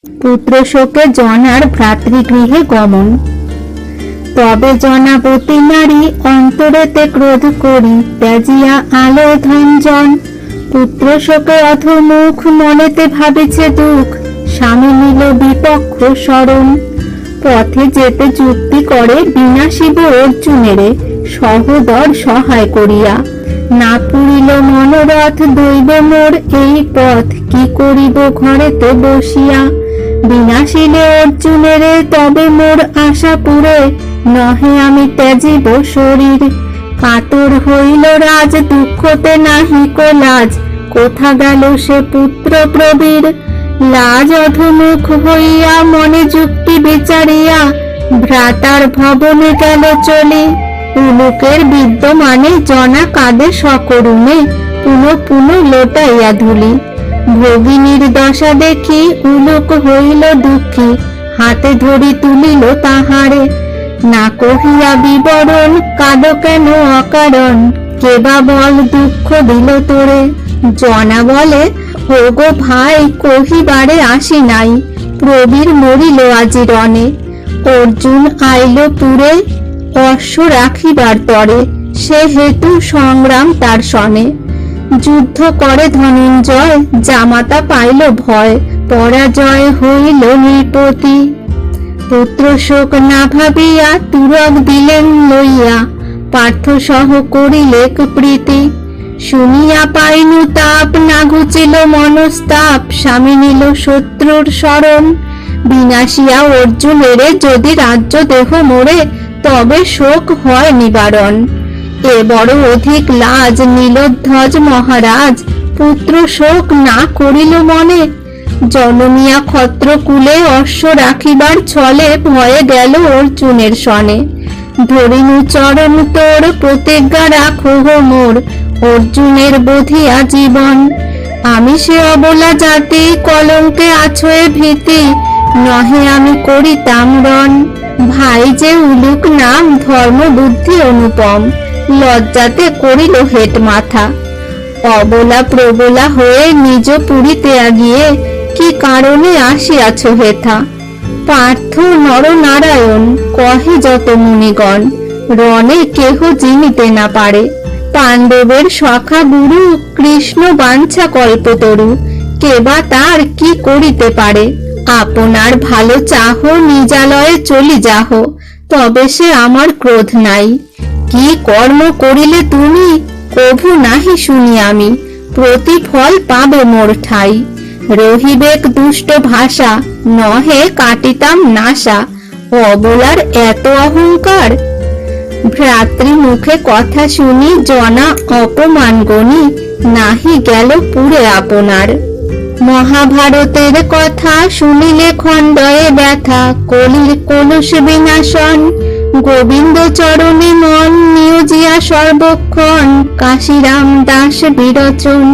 পুত্র শোকে জনার ভ্রাতৃগৃহে গমন। তবে জনাবতী নারী অন্তরেতে ক্রোধ করি ত্যাজিয়া আলো ধনজন। পুত্র শোকে অধমুখ মনেতে ভাবিছে দুঃখ, স্বামী নিল বিপক্ষ শরণ। পথে যেতে যুক্তি করে বিনাশিব অর্জুনেরে, সহোদর সহায় করিয়া। না পুরিল মনোরথ দৈব মোর এই পথ, কি করিব ঘরেতে বসিয়া। বিনাশিলে অর্জুনেরে তবে মোর আশা পুরে, নহে আমি ত্যাজিব শরীর। কাতর হইল রাজ দুঃখতে নাহিক লাজ, কোথা গেল সে পুত্র প্রবীর। লাজ অধমুখ হইয়া মনে যুক্তি বিচারিয়া, ভ্রাতার ভবনে গেল চলি। উলুকের বিদ্যমানে জনা কাঁদে সকরুণে, পুনঃ পুনঃ লোটাইয়া ধুলি। ভগিনীর দশা দেখি উলুক হইল দুঃখী, হাতে ধরি তুলিল তাহারে। না কহিয়া বিবরণ কাঁদ কেন অকারণ, কেবা বল দুঃখ দিল তোরে। জনা বলে, ওগো ভাই কহিবারে আসি নাই, প্রবীর মরিল আজি রণে। অর্জুন আইল পুরে অশ্ব রাখিবার তরে, সে হেতু সংগ্রাম তার সনে। যুদ্ধ করে ধনঞ্জয় জামাতা পাইল ভয়, পরাজয় হইল নৃপতি। পুত্র শোক না ভাবিয়া তুরগ দিলেন লইয়া, পার্থ সহ করিলেক প্রীতি। শুনিয়া পাইনু তাপ না ঘুচিল মনস্তাপ, স্বামী নিল শত্রুর শরণ। বিনাশিয়া অর্জুনেরে যদি রাজ্য দেহ মোরে, তবে শোক হয় নিবারণ। এ বড় অধিক লাজ নীলধ্বজ মহারাজ, পুত্র শোক না করিল মনে। জনমিয়া ক্ষত্র কুলে অশ্ব রাখিবার ছলে, ভয়ে গেল অর্জুনের সনে। ধরিনু চরণ তোর প্রতিজ্ঞা রাখো মোর, অর্জুনের বধিয়া জীবন। আমি সে অবলা জাতি কলঙ্কে আছয়ে ভীতি, নহে আমি করিতাম রণ। ভাই যে উলুক নাম ধর্ম বুদ্ধি অনুপম, লজ্জাতে করিল হেট মাথা। অবলা প্রবলা হয়ে নিজ পুরীতে আগিয়ে, কি কারণে আসিয়াছ হেথা। পার্থ নরনারায়ণ কহে যত মুনিগণ, রণে কেহ জিনিতে না পারে। পাণ্ডবের সখা গুরু কৃষ্ণ বাঞ্ছা কল্পতরু, কেবা তার কি করিতে পারে। আপনার ভালো চাহ নিজালয়ে চলি যাহ, তবে সে আমার ক্রোধ নাই। কি কর্ম করিলে তুমি কভু নাহি শুনি আমি, প্রতিফল পাবে মোর ঠাই। রহিবেক দুষ্ট ভাষা, নহে কাটিতাম নাশা। অবলার এত অহংকার। ভ্রাতৃ মুখে কথা শুনি জনা অপমান গনি, নাহি গেল পুরে আপনার। মহাভারতের কথা শুনিলে খণ্ডয়ে ব্যথা, কলির কলুষ বিনাশন। গোবিন্দ চরণে মন নিয়োজিয়া সর্বক্ষণ, কাশীরাম দাস বিরচন।